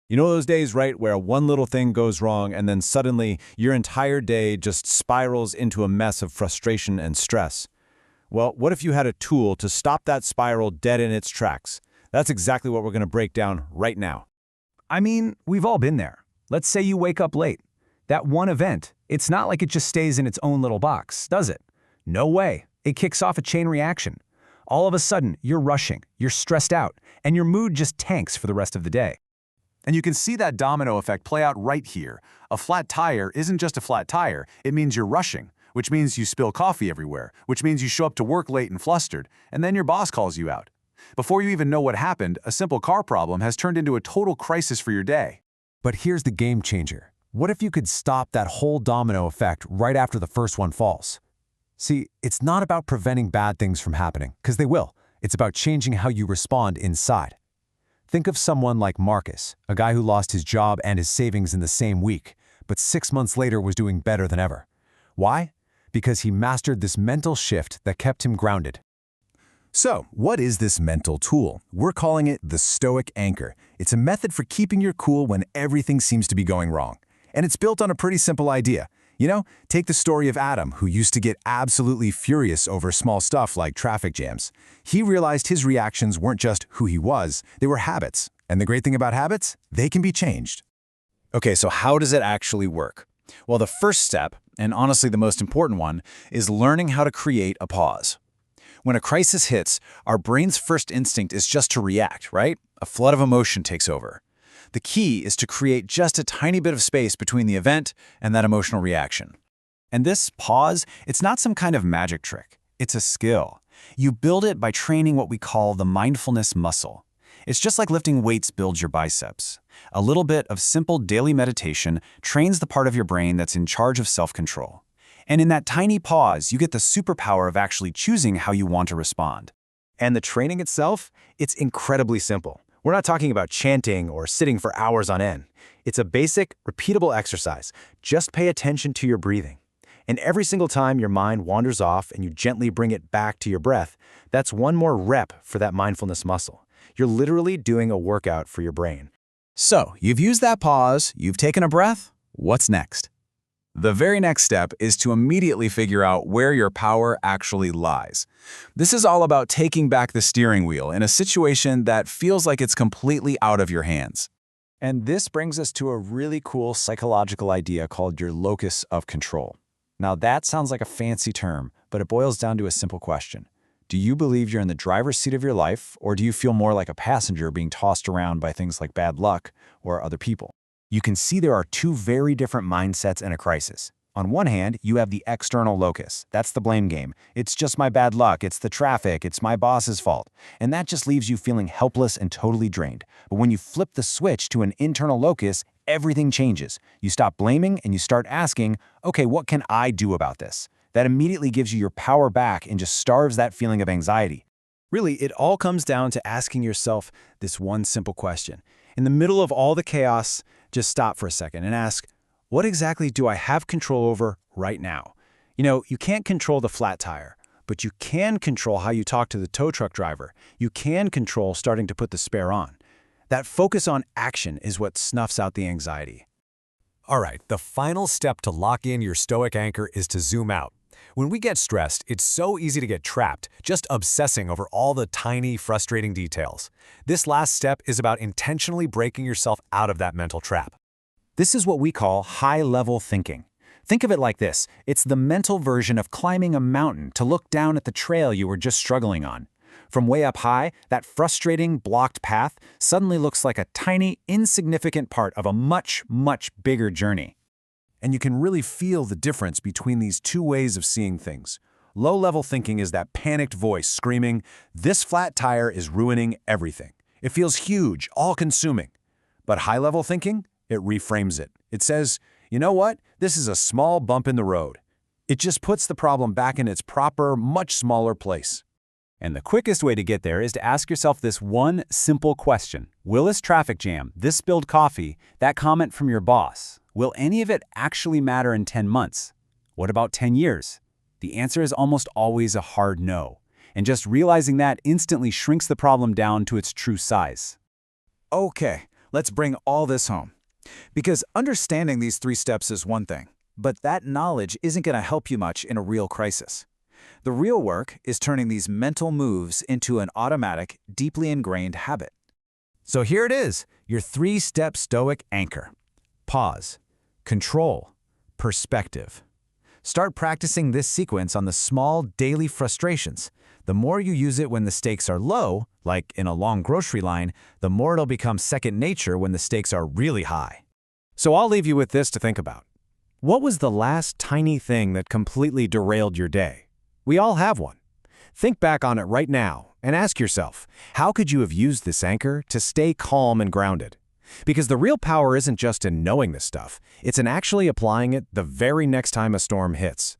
You know those days, right, where one little thing goes wrong and then suddenly your entire day just spirals into a mess of frustration and stress? Well, what if you had a tool to stop that spiral dead in its tracks? That's exactly what we're going to break down right now. I mean, we've all been there. Let's say you wake up late. That one event, it's not like it just stays in its own little box, does it? No way. It kicks off a chain reaction. All of a sudden, you're rushing, you're stressed out, and your mood just tanks for the rest of the day. And you can see that domino effect play out right here. A flat tire isn't just a flat tire, it means you're rushing, which means you spill coffee everywhere, which means you show up to work late and flustered, and then your boss calls you out. Before you even know what happened, a simple car problem has turned into a total crisis for your day. But here's the game changer. What if you could stop that whole domino effect right after the first one falls? See, it's not about preventing bad things from happening, because they will. It's about changing how you respond inside. Think of someone like Marcus, a guy who lost his job and his savings in the same week, but 6 months later was doing better than ever. Why? Because he mastered this mental shift that kept him grounded. So, what is this mental tool? We're calling it the Stoic Anchor. It's a method for keeping your cool when everything seems to be going wrong. And it's built on a pretty simple idea. You know, take the story of Adam, who used to get absolutely furious over small stuff like traffic jams. He realized his reactions weren't just who he was, they were habits. And the great thing about habits, they can be changed. Okay, so how does it actually work? Well, the first step, and honestly the most important one, is learning how to create a pause. When a crisis hits, our brain's first instinct is just to react, right? A flood of emotion takes over. The key is to create just a tiny bit of space between the event and that emotional reaction. And this pause, it's not some kind of magic trick. It's a skill. You build it by training what we call the mindfulness muscle. It's just like lifting weights builds your biceps. A little bit of simple daily meditation trains the part of your brain that's in charge of self-control. And in that tiny pause, you get the superpower of actually choosing how you want to respond. And the training itself, it's incredibly simple. We're not talking about chanting or sitting for hours on end. It's a basic, repeatable exercise. Just pay attention to your breathing. And every single time your mind wanders off and you gently bring it back to your breath, that's one more rep for that mindfulness muscle. You're literally doing a workout for your brain. So, you've used that pause, you've taken a breath. What's next? The very next step is to immediately figure out where your power actually lies. This is all about taking back the steering wheel in a situation that feels like it's completely out of your hands. And this brings us to a really cool psychological idea called your locus of control. Now that sounds like a fancy term, but it boils down to a simple question. Do you believe you're in the driver's seat of your life, or do you feel more like a passenger being tossed around by things like bad luck or other people? You can see there are two very different mindsets in a crisis. On one hand, you have the external locus. That's the blame game. It's just my bad luck, it's the traffic, it's my boss's fault. And that just leaves you feeling helpless and totally drained. But when you flip the switch to an internal locus, everything changes. You stop blaming and you start asking, okay, what can I do about this? That immediately gives you your power back and just starves that feeling of anxiety. Really, it all comes down to asking yourself this one simple question. In the middle of all the chaos, just stop for a second and ask, what exactly do I have control over right now? You know, you can't control the flat tire, but you can control how you talk to the tow truck driver. You can control starting to put the spare on. That focus on action is what snuffs out the anxiety. All right, the final step to lock in your Stoic Anchor is to zoom out. When we get stressed, it's so easy to get trapped, just obsessing over all the tiny, frustrating details. This last step is about intentionally breaking yourself out of that mental trap. This is what we call high-level thinking. Think of it like this. It's the mental version of climbing a mountain to look down at the trail you were just struggling on. From way up high, that frustrating, blocked path suddenly looks like a tiny, insignificant part of a much, much bigger journey. And you can really feel the difference between these two ways of seeing things. Low-level thinking is that panicked voice screaming, "This flat tire is ruining everything." It feels huge, all-consuming. But high-level thinking, it reframes it. It says, you know what? This is a small bump in the road. It just puts the problem back in its proper, much smaller place. And the quickest way to get there is to ask yourself this one simple question. Will this traffic jam, this spilled coffee, that comment from your boss, will any of it actually matter in 10 months? What about 10 years? The answer is almost always a hard no. And just realizing that instantly shrinks the problem down to its true size. Okay, let's bring all this home. Because understanding these 3 steps is one thing, but that knowledge isn't going to help you much in a real crisis. The real work is turning these mental moves into an automatic, deeply ingrained habit. So here it is, your 3-step Stoic anchor. Pause, control, perspective. Start practicing this sequence on the small daily frustrations. The more you use it when the stakes are low, like in a long grocery line, the more it'll become second nature when the stakes are really high. So I'll leave you with this to think about. What was the last tiny thing that completely derailed your day? We all have one. Think back on it right now and ask yourself, how could you have used this anchor to stay calm and grounded? Because the real power isn't just in knowing this stuff, it's in actually applying it the very next time a storm hits.